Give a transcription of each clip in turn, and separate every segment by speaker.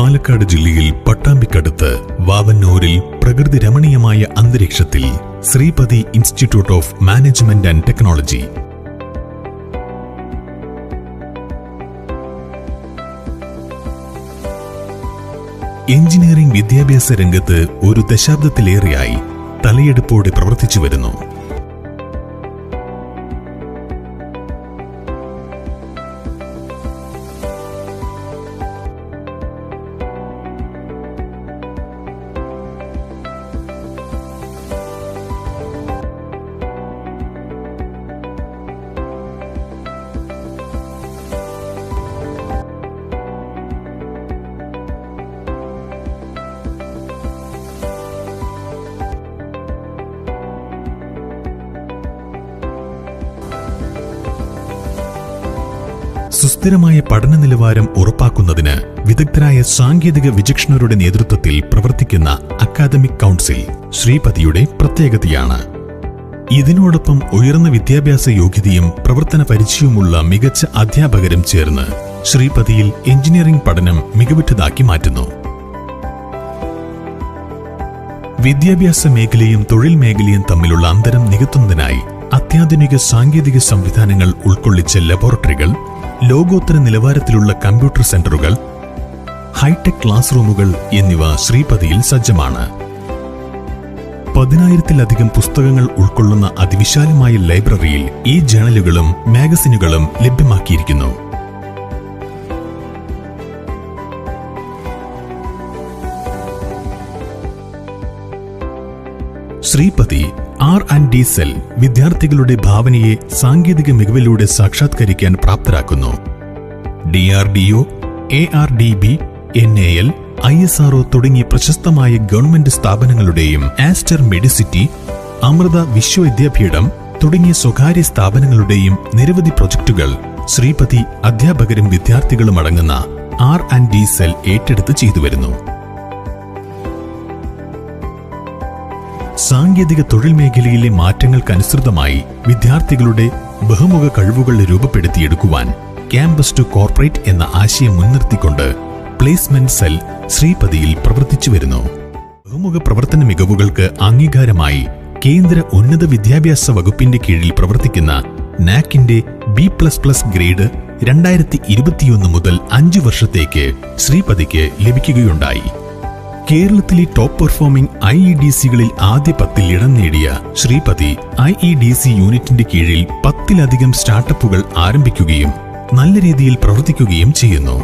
Speaker 1: പാലക്കാട് ജില്ലയിൽ പട്ടാമ്പിക്കടുത്ത് വാവന്നൂരിൽ പ്രകൃതി രമണീയമായ അന്തരീക്ഷത്തിൽ Sreepathi institute of management and technology. Engineering വിദ്യാഭ്യാസ രംഗത്ത് ഒരു ദശാബ്ദത്തിലേറെയായി തലയെടുപ്പോടെ പ്രവർത്തിച്ചു വരുന്നു. സുസ്ഥിരമായ പഠന നിലവാരം ഉറപ്പാക്കുന്നതിന് വിദഗ്ധരായ സാങ്കേതിക വിചക്ഷണരുടെ നേതൃത്വത്തിൽ പ്രവർത്തിക്കുന്ന അക്കാദമിക് കൗൺസിൽ ശ്രീപതിയുടെ പ്രത്യേകതയാണ്. ഇതിനോടൊപ്പം ഉയർന്ന വിദ്യാഭ്യാസ യോഗ്യതയും പ്രവർത്തന പരിചയവുമുള്ള മികച്ച അധ്യാപകരും ചേർന്ന് ശ്രീപതിയിൽ എഞ്ചിനീയറിംഗ് പഠനം മികവുറ്റതാക്കി മാറ്റുന്നു. വിദ്യാഭ്യാസ മേഖലയും തൊഴിൽ മേഖലയും തമ്മിലുള്ള അന്തരം നികത്തുന്നതിനായി അത്യാധുനിക സാങ്കേതിക സംവിധാനങ്ങൾ ഉൾക്കൊള്ളിച്ച ലബോറട്ടറികൾ, ലോകോത്തര നിലവാരത്തിലുള്ള കമ്പ്യൂട്ടർ സെന്ററുകൾ, ഹൈടെക് ക്ലാസ് റൂമുകൾ എന്നിവ ശ്രീപതിയിൽ സജ്ജമാണ്. 10,000-ത്തിലധികം പുസ്തകങ്ങൾ ഉൾക്കൊള്ളുന്ന അതിവിശാലമായ ലൈബ്രറിയിൽ ഈ ജേണലുകളും മാഗസിനുകളും ലഭ്യമാക്കിയിരിക്കുന്നു. ശ്രീപതി R&D സെൽ വിദ്യാർത്ഥികളുടെ ഭാവനയെ സാങ്കേതിക മികവിലൂടെ സാക്ഷാത്കരിക്കാൻ പ്രാപ്തരാക്കുന്നു. DRDO, ARDB, NAL, ISRO തുടങ്ങിയ പ്രശസ്തമായ ഗവൺമെന്റ് സ്ഥാപനങ്ങളുടെയും ആസ്റ്റർ മെഡിസിറ്റി, അമൃത വിശ്വവിദ്യാപീഠം തുടങ്ങിയ സ്വകാര്യ സ്ഥാപനങ്ങളുടെയും നിരവധി പ്രൊജക്ടുകൾ ശ്രീപതി അധ്യാപകരും വിദ്യാർത്ഥികളും അടങ്ങുന്ന R&D സെൽ ഏറ്റെടുത്ത് ചെയ്തുവരുന്നു. സാങ്കേതിക തൊഴിൽ മേഖലയിലെ മാറ്റങ്ങൾക്കനുസൃതമായി വിദ്യാർത്ഥികളുടെ ബഹുമുഖ കഴിവുകൾ രൂപപ്പെടുത്തിയെടുക്കുവാൻ ക്യാമ്പസ് ടു കോർപ്പറേറ്റ് എന്ന ആശയം മുൻനിർത്തിക്കൊണ്ട് പ്ലേസ്മെന്റ് സെൽ ശ്രീപതിയിൽ പ്രവർത്തിച്ചു വരുന്നു. ബഹുമുഖ പ്രവർത്തന മികവുകൾക്ക് അംഗീകാരമായി കേന്ദ്ര ഉന്നത വിദ്യാഭ്യാസ വകുപ്പിന്റെ കീഴിൽ പ്രവർത്തിക്കുന്ന നാക്കിന്റെ B++ ഗ്രേഡ് 2021 മുതൽ 5 വർഷത്തേക്ക് ശ്രീപതിക്ക് ലഭിക്കുകയുണ്ടായി. കേരളത്തിലെ ടോപ്പ് പെർഫോമിംഗ് IEDCകളിൽ ആദ്യ 10-ൽ ഇടം നേടിയ ശ്രീപതി IEDC യൂണിറ്റിന്റെ കീഴിൽ 10-ലധികം സ്റ്റാർട്ടപ്പുകൾ ആരംഭിക്കുകയും നല്ല രീതിയിൽ പ്രവർത്തിക്കുകയും ചെയ്യുന്നു.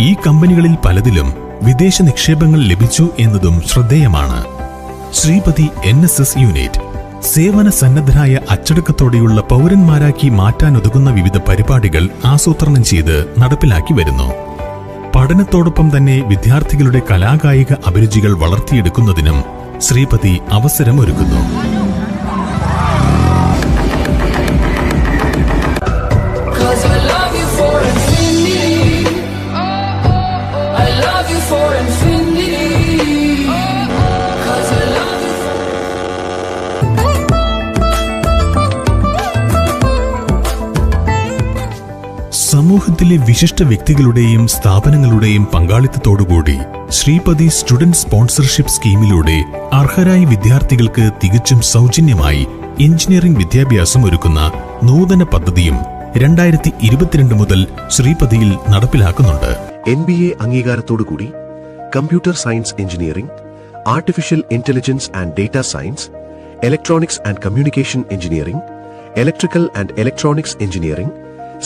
Speaker 1: ഈ കമ്പനികളിൽ പലതിലും വിദേശ നിക്ഷേപങ്ങൾ ലഭിച്ചു എന്നതും ശ്രദ്ധേയമാണ്. ശ്രീപതി NSS യൂണിറ്റ് സേവന സന്നദ്ധരായ അച്ചടക്കത്തോടെയുള്ള പൗരന്മാരാക്കി മാറ്റാനുതകുന്ന വിവിധ പരിപാടികൾ ആസൂത്രണം ചെയ്ത് നടപ്പിലാക്കി വരുന്നു. പഠനത്തോടൊപ്പം തന്നെ വിദ്യാർത്ഥികളുടെ കലാകായിക അഭിരുചികൾ വളർത്തിയെടുക്കുന്നതിനും ശ്രീപതി അവസരമൊരുക്കുന്നു. സമൂഹത്തിലെ വിശിഷ്ട വ്യക്തികളുടെയും സ്ഥാപനങ്ങളുടെയും പങ്കാളിത്തത്തോടുകൂടി ശ്രീപതി സ്റ്റുഡന്റ് സ്പോൺസർഷിപ്പ് സ്കീമിലൂടെ അർഹരായ വിദ്യാർത്ഥികൾക്ക് തികച്ചും സൗജന്യമായി എഞ്ചിനീയറിംഗ് വിദ്യാഭ്യാസം ഒരുക്കുന്ന നൂതന പദ്ധതിയും 2022 മുതൽ ശ്രീപതിയിൽ നടപ്പിലാക്കുന്നുണ്ട്.
Speaker 2: NBA അംഗീകാരത്തോടുകൂടി computer science engineering, artificial intelligence and data science, electronics and communication engineering, electrical and electronics engineering,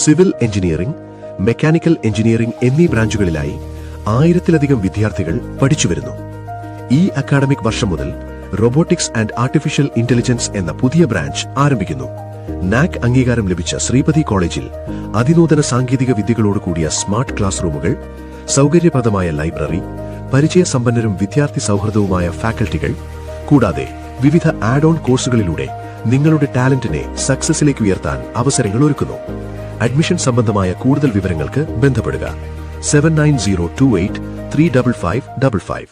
Speaker 2: civil engineering, mechanical engineering എന്നീ ബ്രാഞ്ചുകളിലായി 1000-ത്തിലധികം വിദ്യാർത്ഥികൾ പഠിച്ചുവരുന്നു. ഈ അക്കാഡമിക് വർഷം മുതൽ റോബോട്ടിക്സ് ആൻഡ് ആർട്ടിഫിഷ്യൽ ഇന്റലിജൻസ് എന്ന പുതിയ ബ്രാഞ്ച് ആരംഭിക്കുന്നു. നാക് അംഗീകാരം ലഭിച്ച ശ്രീപതി കോളേജിൽ അതിനൂതന സാങ്കേതിക വിദ്യകളോടുകൂടിയ സ്മാർട്ട് ക്ലാസ് റൂമുകൾ, സൗകര്യപ്രദമായ ലൈബ്രറി, പരിചയസമ്പന്നരും വിദ്യാർത്ഥി സൗഹൃദവുമായ ഫാക്കൽറ്റികൾ, കൂടാതെ വിവിധ ആഡ് ഓൺ കോഴ്സുകളിലൂടെ നിങ്ങളുടെ ടാലന്റിനെ സക്സസിലേക്ക് ഉയർത്താൻ അവസരങ്ങൾ ഒരുക്കുന്നു. അഡ്മിഷൻ സംബന്ധമായ കൂടുതൽ വിവരങ്ങൾക്ക് ബന്ധപ്പെടുക 7902835555.